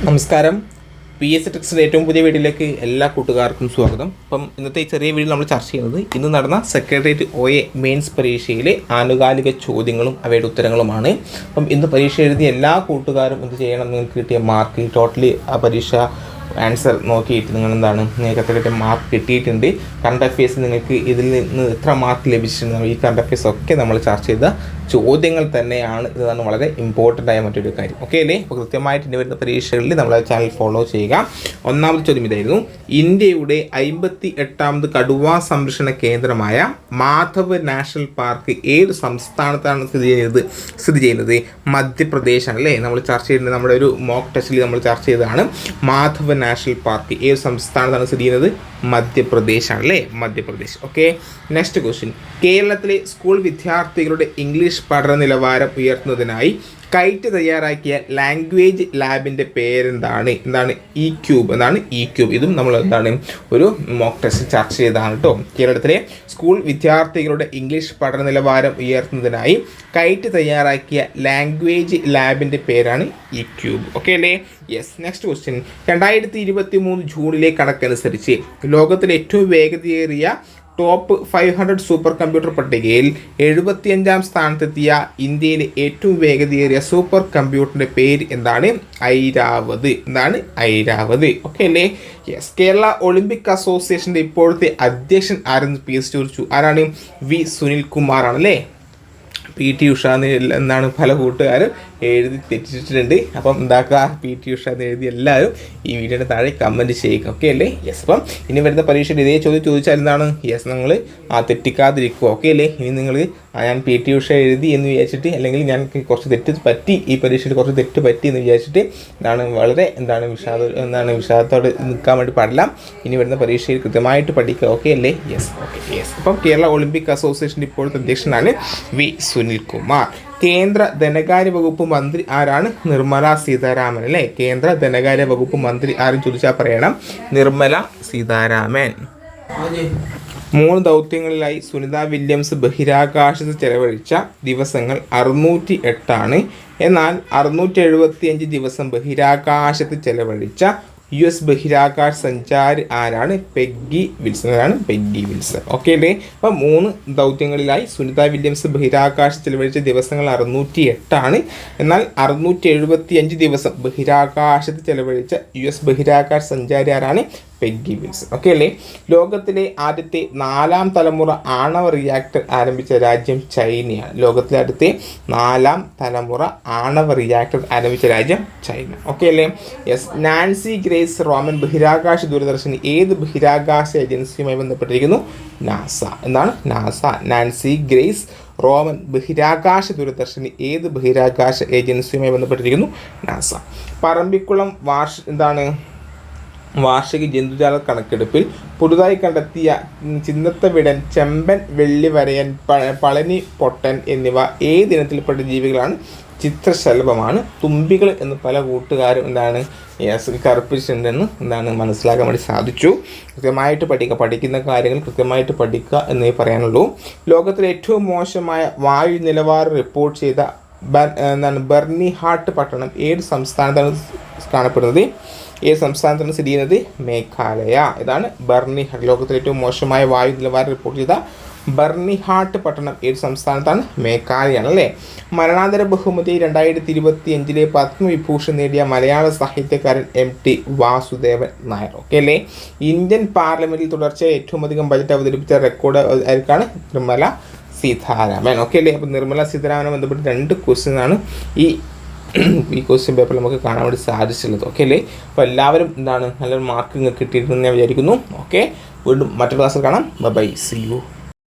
നമസ്കാരം. P S C ട്രിക്സിൻ്റെ ഏറ്റവും പുതിയ വീഡിയോയിലേക്ക് എല്ലാ കൂട്ടുകാർക്കും സ്വാഗതം. അപ്പം ഇന്നത്തെ ഈ ചെറിയ വീഡിയോ നമ്മൾ ചർച്ച ചെയ്യുന്നത് ഇന്ന് നടന്ന സെക്രട്ടേറിയറ്റ് OA മെയിൻസ് പരീക്ഷയിലെ ആനുകാലിക ചോദ്യങ്ങളും അവയുടെ ഉത്തരങ്ങളുമാണ്. അപ്പം ഇന്ന് പരീക്ഷ എഴുതിയ എല്ലാ കൂട്ടുകാരും എന്ത് ചെയ്യണം, നിങ്ങൾക്ക് കിട്ടിയ മാർക്ക് ടോട്ടലി ആ പരീക്ഷ ആൻസർ നോക്കിയിട്ട് നിങ്ങൾക്ക് എത്ര കിട്ടിയ മാർക്ക് കിട്ടിയിട്ടുണ്ട്, കറണ്ട് അഫയേഴ്സ് നിങ്ങൾക്ക് ഇതിൽ നിന്ന് എത്ര മാർക്ക് ലഭിച്ചിട്ടുണ്ട്, ഈ കറണ്ട് അഫയേഴ്സ് ഒക്കെ നമ്മൾ ചർച്ച ചെയ്ത ചോദ്യങ്ങൾ തന്നെയാണ്. ഇതാണ് വളരെ ഇമ്പോർട്ടൻ്റ് ആയ മറ്റൊരു കാര്യം. ഓക്കെ അല്ലേ? അപ്പോൾ കൃത്യമായിട്ട് ഇനി വരുന്ന പരീക്ഷകളിൽ നമ്മളെ ചാനൽ ഫോളോ ചെയ്യുക. ഒന്നാമത്തെ ചോദ്യം ഇതായിരുന്നു: ഇന്ത്യയുടെ 58ാമത് കടുവാ സംരക്ഷണ കേന്ദ്രമായ മാധവ് നാഷണൽ പാർക്ക് ഏത് സംസ്ഥാനത്താണ് സ്ഥിതി ചെയ്യുന്നത്? മധ്യപ്രദേശാണ് അല്ലേ? നമ്മൾ ചർച്ച ചെയ്യുന്നത് നമ്മുടെ ഒരു മോക്ക് ടെസ്റ്റിൽ നമ്മൾ ചർച്ച ചെയ്തതാണ്. മാധവ് നാഷണൽ പാർക്ക് ഏത് സംസ്ഥാനത്താണ് സ്ഥിതി ചെയ്യുന്നത്? മധ്യപ്രദേശാണ് അല്ലേ? മധ്യപ്രദേശ്. ഓക്കെ, നെക്സ്റ്റ് ക്വസ്റ്റ്യൻ: കേരളത്തിലെ സ്കൂൾ വിദ്യാർത്ഥികളുടെ ഇംഗ്ലീഷ് പഠന നിലവാരം ഉയർത്തുന്നതിനായി കൈറ്റ് തയ്യാറാക്കിയ ലാംഗ്വേജ് ലാബിൻ്റെ പേരെന്താണ്? E cube. ഇതും നമ്മൾ ഒരു മോക്ക് ടെസ്റ്റ് ചർച്ച ചെയ്തതാണ് കേട്ടോ. കേരളത്തിലെ സ്കൂൾ വിദ്യാർത്ഥികളുടെ ഇംഗ്ലീഷ് പഠന നിലവാരം ഉയർത്തുന്നതിനായി കൈറ്റ് തയ്യാറാക്കിയ ലാംഗ്വേജ് ലാബിൻ്റെ പേരാണ് ഇ ക്യൂബ്. ഓക്കെ അല്ലേ? യെസ്. നെക്സ്റ്റ് ക്വസ്റ്റ്യൻ: 2023 ജൂണിലെ കണക്കനുസരിച്ച് ലോകത്തിലെ ഏറ്റവും വേഗതയേറിയ ടോപ്പ് 500 സൂപ്പർ കമ്പ്യൂട്ടർ പട്ടികയിൽ 75ാം സ്ഥാനത്തെത്തിയ ഇന്ത്യയിലെ ഏറ്റവും വേഗതയേറിയ സൂപ്പർ കമ്പ്യൂട്ടറിൻ്റെ പേര് എന്താണ്? ഐരാവത്. ഐരാവത്. ഓക്കെ അല്ലേ? യെസ്. കേരള ഒളിമ്പിക് അസോസിയേഷൻ്റെ ഇപ്പോഴത്തെ അധ്യക്ഷൻ ആരെന്ന് പി എസ് ചോദിച്ചു. ആരാണ്? വി സുനിൽകുമാറാണ് അല്ലേ? PT ഉഷ എന്നാണ് പല കൂട്ടുകാരും എഴുതി തെറ്റിച്ചിട്ടുണ്ട്. അപ്പം PT ഉഷ എന്ന് എഴുതി എല്ലാവരും ഈ വീഡിയോയുടെ താഴെ കമൻറ്റ് ചെയ്യുക. ഓക്കെ അല്ലേ? യെസ്. അപ്പം ഇനി വരുന്ന പരീക്ഷയിൽ ഇതേ ചോദ്യം ചോദിച്ചാൽ എന്താണ്? യെസ്, നിങ്ങൾ തെറ്റിക്കാതിരിക്കുക. ഓക്കെ അല്ലേ? ഇനി നിങ്ങൾ ഞാൻ PT ഉഷ എഴുതി എന്ന് വിചാരിച്ചിട്ട്, അല്ലെങ്കിൽ ഞാൻ കുറച്ച് തെറ്റ് പറ്റി, ഈ പരീക്ഷയിൽ കുറച്ച് തെറ്റ് പറ്റി എന്ന് വിചാരിച്ചിട്ട് വളരെ വിഷാദത്തോടെ നിൽക്കാൻ വേണ്ടി പാടില്ല. ഇനി വരുന്ന പരീക്ഷയിൽ കൃത്യമായിട്ട് പഠിക്കുക. ഓക്കെ അല്ലേ? യെസ്. ഓക്കെ. യെസ്. അപ്പം കേരള ഒളിമ്പിക് അസോസിയേഷൻ്റെ ഇപ്പോഴത്തെ അധ്യക്ഷനാണ് വി സുനിൽകുമാർ. കേന്ദ്ര ധനകാര്യ വകുപ്പ് മന്ത്രി ആരാണ്? നിർമ്മല സീതാരാമൻ അല്ലേ? കേന്ദ്ര ധനകാര്യ വകുപ്പ് മന്ത്രി ആരും ചോദിച്ചാൽ പറയണം, നിർമ്മല സീതാരാമൻ. 3 ദൗത്യങ്ങളിലായി സുനിത വില്യംസ് ബഹിരാകാശത്ത് ചെലവഴിച്ച ദിവസങ്ങൾ 608 എന്നാൽ 675 ദിവസം ബഹിരാകാശത്ത് ചെലവഴിച്ച US ബഹിരാകാശ സഞ്ചാരി ആരാണ്? Peggy Wilson. Peggy Wilson. Okay അല്ലേ? അപ്പം 3 ദൗത്യങ്ങളിലായി സുനിത വില്യംസ് ബഹിരാകാശത്ത് ചെലവഴിച്ച ദിവസങ്ങൾ 608 എന്നാൽ 675 ദിവസം ബഹിരാകാശത്ത് ചെലവഴിച്ച US ബഹിരാകാശ സഞ്ചാരി ആരാണ്? Peggy Wilson. ഓക്കെ അല്ലേ? ലോകത്തിലെ ആദ്യത്തെ 4ാം തലമുറ ആണവ റിയാക്ടർ ആരംഭിച്ച രാജ്യം ചൈനയാണ്. ലോകത്തിലെ ആദ്യത്തെ 4ാം തലമുറ ആണവ റിയാക്ടർ ആരംഭിച്ച രാജ്യം ചൈന. ഓക്കെ അല്ലേ? യെസ്. നാൻസി ഗ്രേസ് റോമൻ ബഹിരാകാശ ദൂരദർശിനി ഏത് ബഹിരാകാശ ഏജൻസിയുമായി ബന്ധപ്പെട്ടിരിക്കുന്നു? NASA. NASA. Nancy grace Roman ബഹിരാകാശ ദൂരദർശിനി ഏത് ബഹിരാകാശ ഏജൻസിയുമായി ബന്ധപ്പെട്ടിരിക്കുന്നു? നാസ. പറമ്പിക്കുളം വാർഷിക ജന്തുജാല കണക്കെടുപ്പിൽ പുതുതായി കണ്ടെത്തിയ ചിന്നത്തവിടൻ, ചെമ്പൻ, വെള്ളിവരയൻ, പളനി പൊട്ടൻ എന്നിവ ഏതിനത്തിൽപ്പെട്ട ജീവികളാണ്? ചിത്രശലഭമാണ്. തുമ്പികൾ എന്ന് പല കൂട്ടുകാരും കറുപ്പിച്ചിട്ടുണ്ടെന്ന് മനസ്സിലാക്കാൻ വേണ്ടി സാധിച്ചു. കൃത്യമായിട്ട് പഠിക്കുന്ന കാര്യങ്ങൾ കൃത്യമായിട്ട് പഠിക്കുക എന്നേ പറയാനുള്ളൂ. ലോകത്തിലെ ഏറ്റവും മോശമായ വായു നിലവാരം റിപ്പോർട്ട് ചെയ്ത ബർണിഹാട്ട് പട്ടണം ഏത് സംസ്ഥാനത്താണ് കാണപ്പെടുന്നത്? ഏത് സംസ്ഥാനത്താണ് സ്ഥിതി ചെയ്യുന്നത്? മേഘാലയ. ഇതാണ് ബർണിഹാട്ട്. ലോകത്തിലെ ഏറ്റവും മോശമായ വായു നിലവാരം റിപ്പോർട്ട് ചെയ്ത ബർണിഹാട്ട് പട്ടണം ഏത് സംസ്ഥാനത്താണ്? മേഘാലയാണ് അല്ലേ? മരണാന്തര ബഹുമതി 2025 പത്മവിഭൂഷൺ നേടിയ മലയാള സാഹിത്യകാരൻ MT വാസുദേവൻ നായർ. ഓക്കെ അല്ലേ? ഇന്ത്യൻ പാർലമെന്റിൽ തുടർച്ചയായി ഏറ്റവും അധികം ബജറ്റ് അവതരിപ്പിച്ച റെക്കോർഡ് ആർക്കാണ്? നിർമ്മല സീതാരാമൻ. ഓക്കെ അല്ലേ? അപ്പോൾ നിർമ്മല സീതാരാമനെ ബന്ധപ്പെട്ട് 2 ക്വസ്റ്റ്യനാണ് ഈ ക്വസ്റ്റ്യൻ പേപ്പറിൽ നമുക്ക് കാണാൻ വേണ്ടി സാധിച്ചിട്ടുള്ളത്. ഓക്കെ അല്ലേ? അപ്പോൾ എല്ലാവരും നല്ലൊരു മാർക്ക് കിട്ടിയിട്ടുണ്ടെന്ന് ഞാൻ വിചാരിക്കുന്നു. ഓക്കെ, വീണ്ടും മറ്റൊരു ക്ലാസ്സിൽ കാണാം. Bye, see U.